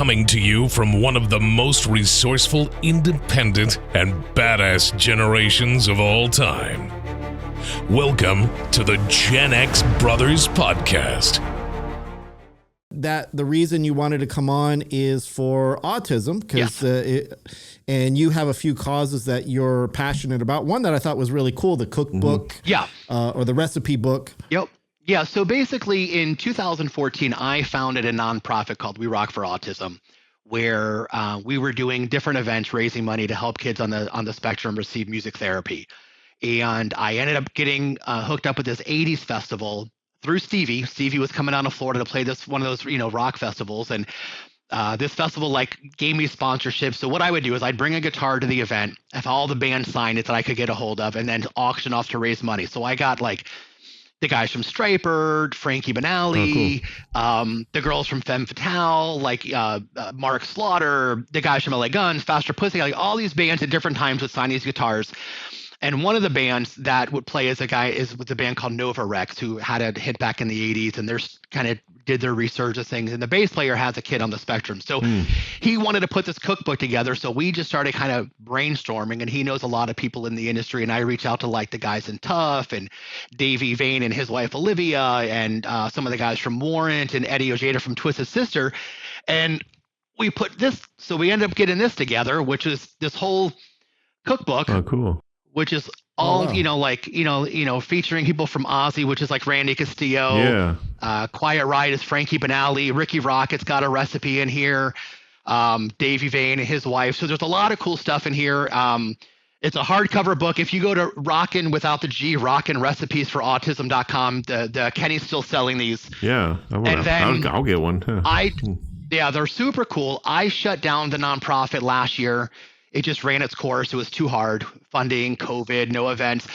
coming to you from one of the most resourceful, independent, and badass generations of all time. Welcome to the Gen X Brothers Podcast. That the reason you wanted to come on is for autism, because and you have a few causes that you're passionate about. One that I thought was really cool, the cookbook, or the recipe book. Yep. Yeah. So basically, in 2014, I founded a nonprofit called We Rock for Autism, where we were doing different events, raising money to help kids on the spectrum receive music therapy. And I ended up getting hooked up with this 80s festival through Stevie. Stevie was coming down to Florida to play one of those, rock festivals. And this festival gave me sponsorship. So what I would do is I'd bring a guitar to the event, if all the bands signed it that I could get a hold of, and then auction off to raise money. So I got the guys from Stryper, Frankie Banali, the girls from Femme Fatale, Mark Slaughter, the guys from LA Guns, Faster Pussy, all these bands at different times would sign these guitars. And one of the bands that would play as a guy was a band called Nova Rex, who had a hit back in the 80s, and they're kind of did their resurgence things. And the bass player has a kid on the spectrum. So he wanted to put this cookbook together. So we just started kind of brainstorming, and he knows a lot of people in the industry. And I reach out to the guys in Tough and Davey Vane and his wife Olivia, and some of the guys from Warrant and Eddie Ojeda from Twisted Sister. And we put this, so we ended up getting this together, which is this whole cookbook. Oh, cool. Which is all, featuring people from Ozzy, which is Randy Castillo. Yeah. Quiet Riot is Frankie Banali. Ricky Rocket's got a recipe in here. Davey Vane and his wife. So there's a lot of cool stuff in here. It's a hardcover book. If you go to Rockin without the G, Rockin Recipes for Autism.com, the Kenny's still selling these. Yeah. I'll get one. Yeah, they're super cool. I shut down the nonprofit last year. It just ran its course. It was too hard. Funding, COVID, no events.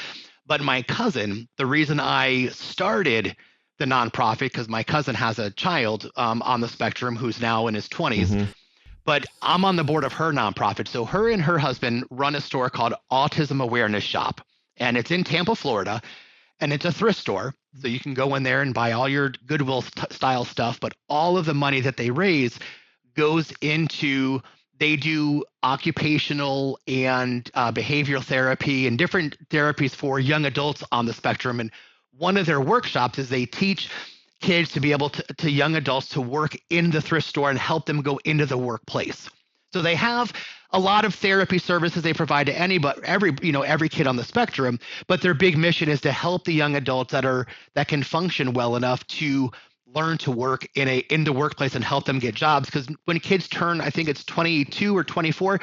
But my cousin, the reason I started the nonprofit, because my cousin has a child on the spectrum who's now in his 20s. But I'm on the board of her nonprofit. So her and her husband run a store called Autism Awareness Shop. And it's in Tampa, Florida. And it's a thrift store. So you can go in there and buy all your Goodwill style stuff. But all of the money that they raise goes into... They do occupational and behavioral therapy and different therapies for young adults on the spectrum. And one of their workshops is they teach kids to be able to young adults to work in the thrift store and help them go into the workplace. So they have a lot of therapy services they provide to every kid on the spectrum. But their big mission is to help the young adults that can function well enough to learn to work in the workplace and help them get jobs. Because when kids turn, I think it's 22 or 24,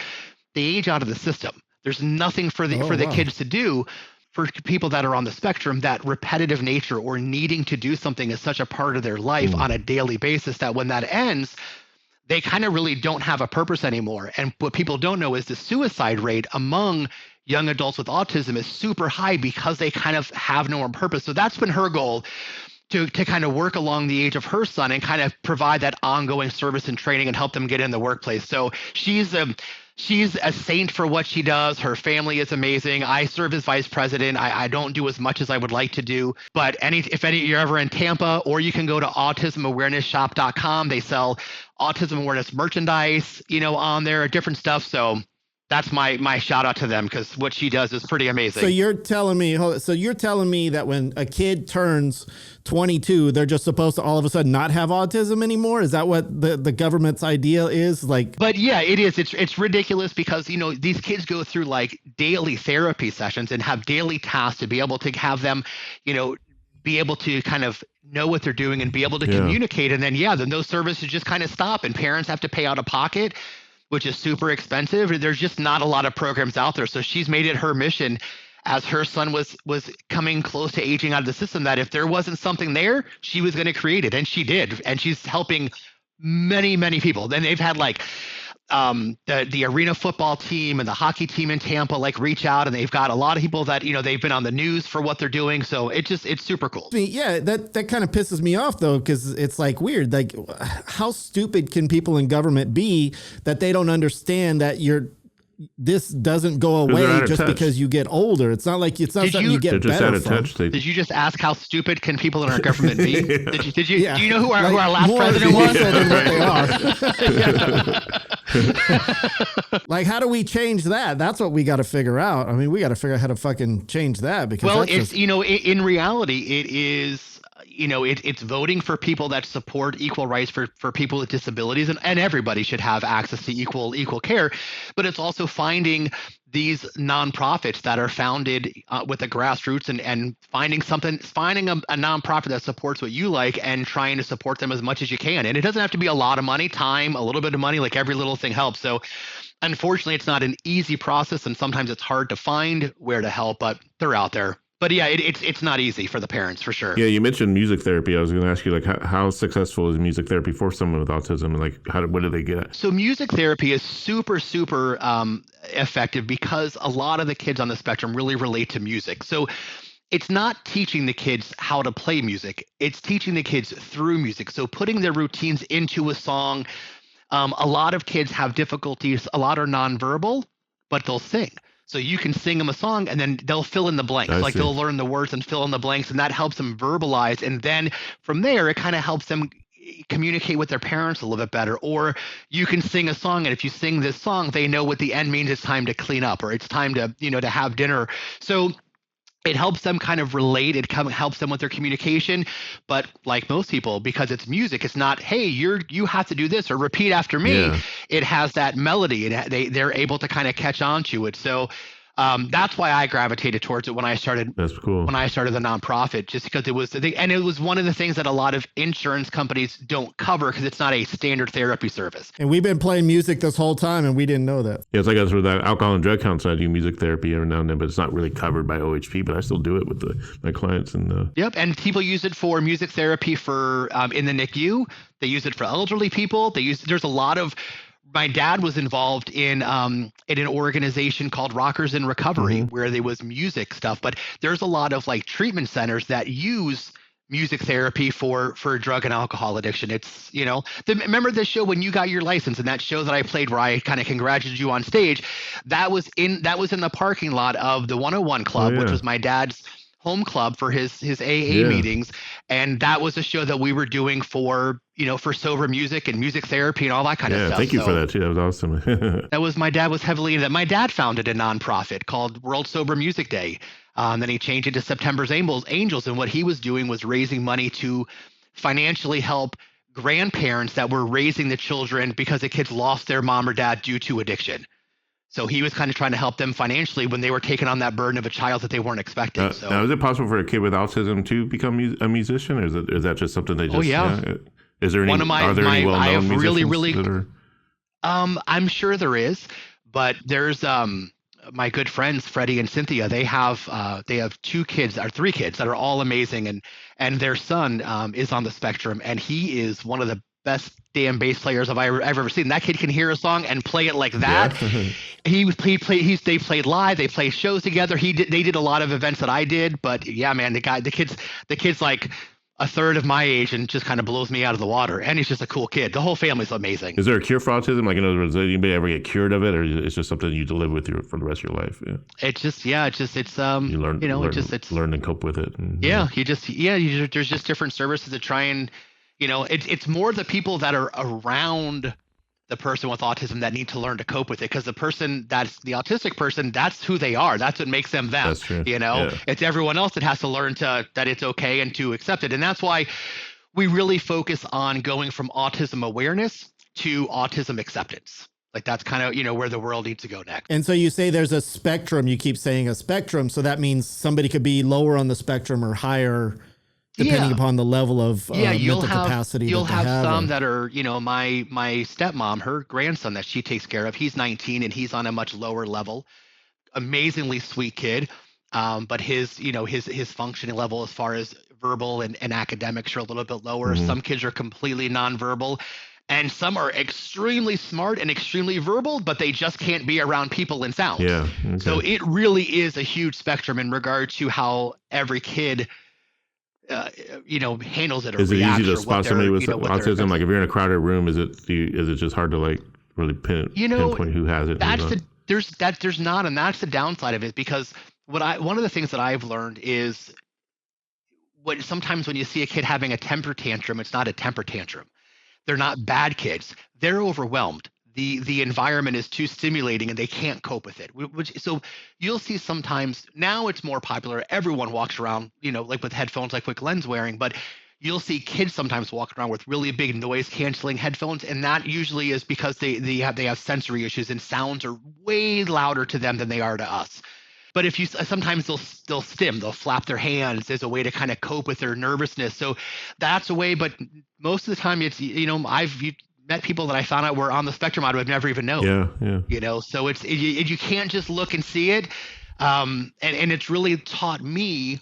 they age out of the system. There's nothing for the kids to do. For people that are on the spectrum, that repetitive nature or needing to do something is such a part of their life on a daily basis that when that ends, they kind of really don't have a purpose anymore. And what people don't know is the suicide rate among young adults with autism is super high because they kind of have no more purpose. So that's been her goal, to kind of work along the age of her son and kind of provide that ongoing service and training and help them get in the workplace. So she's a saint for what she does. Her family is amazing. I serve as vice president. I don't do as much as I would like to do, but if you're ever in Tampa, or you can go to autismawarenessshop.com. They sell autism awareness merchandise, on there, different stuff. So that's my shout out to them, because what she does is pretty amazing. So you're telling me that when a kid turns 22, they're just supposed to all of a sudden not have autism anymore? Is that what the government's idea is? But yeah, it is. It's ridiculous because, these kids go through daily therapy sessions and have daily tasks to be able to have them, be able to kind of know what they're doing and be able to communicate. And then those services just kind of stop, and parents have to pay out of pocket, which is super expensive. There's just not a lot of programs out there. So she's made it her mission, as her son was coming close to aging out of the system, that if there wasn't something there, she was going to create it. And she did. And she's helping many, many people. Then they've had the arena football team and the hockey team in Tampa reach out, and they've got a lot of people that they've been on the news for what they're doing. So it's super cool. Yeah, that kind of pisses me off though, because it's weird. How stupid can people in government be that they don't understand that this doesn't go away just because you get older. It's not like something you get better from. Did you just ask how stupid can people in our government be? Did you? Yeah. Do you know who our last president was? Than what they are. Like, how do we change that? That's what we got to figure out. I mean, we got to figure out how to fucking change that because it's in reality, it is. It's voting for people that support equal rights for people with disabilities, and everybody should have access to equal care. But it's also finding these nonprofits that are founded with the grassroots and finding a nonprofit that supports what you like and trying to support them as much as you can. And it doesn't have to be a lot of money, time, a little bit of money, like every little thing helps. So unfortunately, it's not an easy process, and sometimes it's hard to find where to help, but they're out there. But yeah, it's not easy for the parents, for sure. Yeah, you mentioned music therapy. I was going to ask you, like, how successful is music therapy for someone with autism, and like, what do they get? So music therapy is super effective because a lot of the kids on the spectrum really relate to music. So it's not teaching the kids how to play music; it's teaching the kids through music. So putting their routines into a song. A lot of kids have difficulties. A lot are nonverbal, but they'll sing. So you can sing them a song and then they'll fill in the blanks. They'll learn the words and fill in the blanks, and that helps them verbalize. And then from there, it kind of helps them communicate with their parents a little bit better. Or you can sing a song, and if you sing this song, they know what the end means. It's time to clean up, or it's time to, to have dinner. So it helps them kind of relate. It helps them with their communication. But like most people, because it's music, it's not, hey, you have to do this or repeat after me. Yeah. It has that melody, and they're able to kind of catch on to it. So that's why I gravitated towards it when I started. That's cool. When I started the nonprofit, just because it was the thing, and it was one of the things that a lot of insurance companies don't cover because it's not a standard therapy service. And we've been playing music this whole time, and we didn't know that. Yeah, it's like with that alcohol and drug counseling, I do music therapy every now and then, but it's not really covered by OHP. But I still do it with my clients. And yep, and people use it for music therapy for in the NICU. They use it for elderly people. There's a lot of. My dad was involved in an organization called Rockers in Recovery, where there was music stuff. But there's a lot of like treatment centers that use music therapy for drug and alcohol addiction. It's, remember the show when you got your license, and that show that I played where I kind of congratulated you on stage, that was in the parking lot of the 101 Club, which was my dad's home club for his AA meetings. And that was a show that we were doing for sober music and music therapy and all that kind of stuff. Thank you for that too. That was awesome. My dad was heavily into that. My dad founded a nonprofit called World Sober Music Day. Then he changed it to September's Angels. And what he was doing was raising money to financially help grandparents that were raising the children because the kids lost their mom or dad due to addiction. So he was kind of trying to help them financially when they were taking on that burden of a child that they weren't expecting. Now, is it possible for a kid with autism to become a musician, or is that just something they just? Oh yeah. Is there any? Are there any well-known musicians? I'm sure there is, but there's my good friends Freddie and Cynthia. They have 3 kids that are all amazing, and their son is on the spectrum, and he is one of the best damn bass players I've ever seen. That kid can hear a song and play it like that. Yeah. They played live. They played shows together. They did a lot of events that I did. But yeah, man, the kid's like a third of my age and just kind of blows me out of the water. And he's just a cool kid. The whole family's amazing. Is there a cure for autism? Like, in other words, did anybody ever get cured of it, or it's just something you live with for the rest of your life? Yeah. It's you learn and cope with it. And, there's just different services to try and. It's more the people that are around the person with autism that need to learn to cope with it, because the person that's the autistic person, that's who they are. That's what makes them them. That's true. It's everyone else that has to learn that it's okay and to accept it. And that's why we really focus on going from autism awareness to autism acceptance. Like that's kind of, where the world needs to go next. And so you say there's a spectrum. You keep saying a spectrum. So that means somebody could be lower on the spectrum or higher, depending upon the level of mental capacity. You'll have some that are, my stepmom, her grandson that she takes care of, he's 19 and he's on a much lower level. Amazingly sweet kid. But his functioning level as far as verbal and academics are a little bit lower. Mm-hmm. Some kids are completely nonverbal. And some are extremely smart and extremely verbal, but they just can't be around people and sound. Yeah. Okay. So it really is a huge spectrum in regard to how every kid handles it or is it reacts. Easy to spot somebody with autism? Like if you're in a crowded room, is it just hard to like really pinpoint who has it? there's not, and that's the downside of it, because one of the things that I've learned is sometimes when you see a kid having a temper tantrum, it's not a temper tantrum. They're not bad kids. They're overwhelmed. The environment is too stimulating and they can't cope with it. So you'll see sometimes, now it's more popular. Everyone walks around, like with headphones, like what Glenn's wearing, but you'll see kids sometimes walking around with really big noise canceling headphones. And that usually is because they have sensory issues, and sounds are way louder to them than they are to us. But if you sometimes they'll flap their hands as a way to kind of cope with their nervousness. So that's a way. But most of the time, it's I've met people that I found out were on the spectrum I would have never even known. Yeah. So you can't just look and see it. And it's really taught me,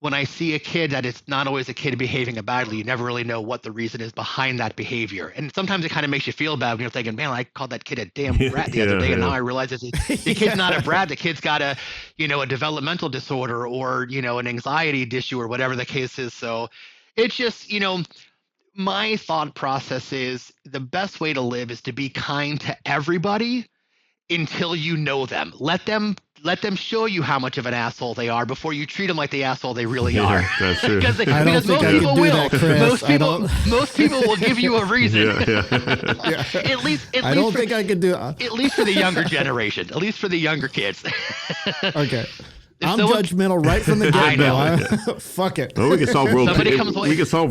when I see a kid, that it's not always a kid behaving badly. You never really know what the reason is behind that behavior. And sometimes it kind of makes you feel bad when you're thinking, man, I called that kid a damn brat the other day. And now I realize the kid's not a brat. The kid's got a developmental disorder, or, an anxiety issue, or whatever the case is. So it's just, my thought process is the best way to live is to be kind to everybody until you know them. Let them show you how much of an asshole they are before you treat them like the asshole they really are. That's true. because most people will. Most people will give you a reason. At least I don't think I could do it. At least for the younger generation. At least for the younger kids. Okay. I'm judgmental right from the get-go. Fuck it. Well, we could solve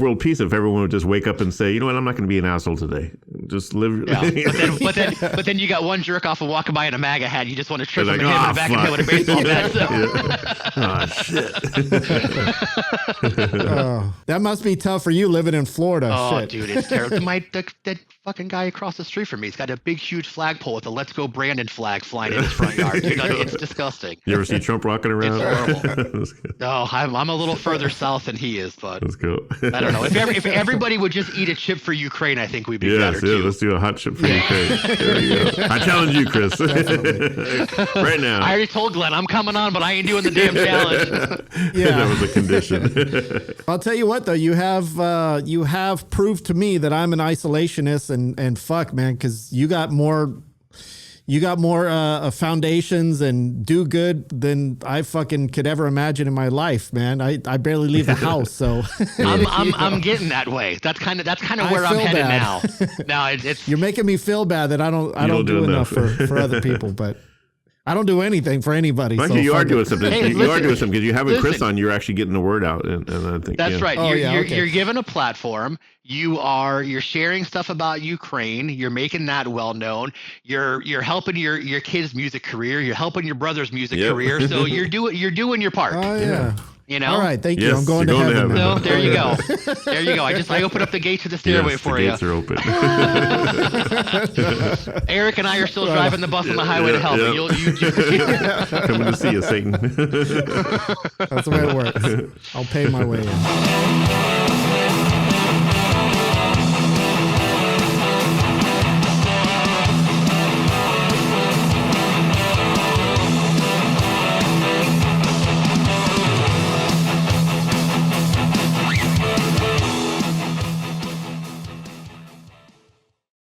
world peace if everyone would just wake up and say, you know what, I'm not going to be an asshole today. Just live. Yeah. But then you got one jerk off of walking by in a MAGA hat. You just want to trip him and hit him in the back of the head with a baseball bat. So. Oh, shit. That must be tough for you living in Florida. Oh, dude, it's terrible. That fucking guy across the street from me, he's got a big, huge flagpole with a "Let's Go Brandon" flag flying in his front yard. Dude, it's disgusting. You ever see Trump rocking around? It's horrible. No, I'm a little further south than he is, but let's go. I don't know. If everybody would just eat a chip for Ukraine, I think we'd be better too. Let's do a hot chip for Ukraine. There you go. I challenge you, Chris. Right now. I already told Glenn I'm coming on, but I ain't doing the damn challenge. That was a condition. I'll tell you what, though, you have proved to me that I'm an isolationist, and fuck, man, because you got more foundations and do good than I fucking could ever imagine in my life, man. I barely leave the house, so I'm getting that way. That's kind of where I'm headed now. Now it's you're making me feel bad that I don't do enough for other people, but I don't do anything for anybody. Actually, so you are doing something. You are doing something because you having Chris on. You're actually getting the word out, and I think that's right. You're given a platform. You're sharing stuff about Ukraine. You're making that well known. You're helping your kid's music career. You're helping your brother's music career. So you're doing your part. Oh yeah. All right, thank you. I'm going to heaven. So there you go. There you go. I opened up the gate to the stairway for you. The gates are open. Eric and I are still driving the bus on the highway to hell. Coming to see you, Satan. That's the way it works. I'll pay my way in.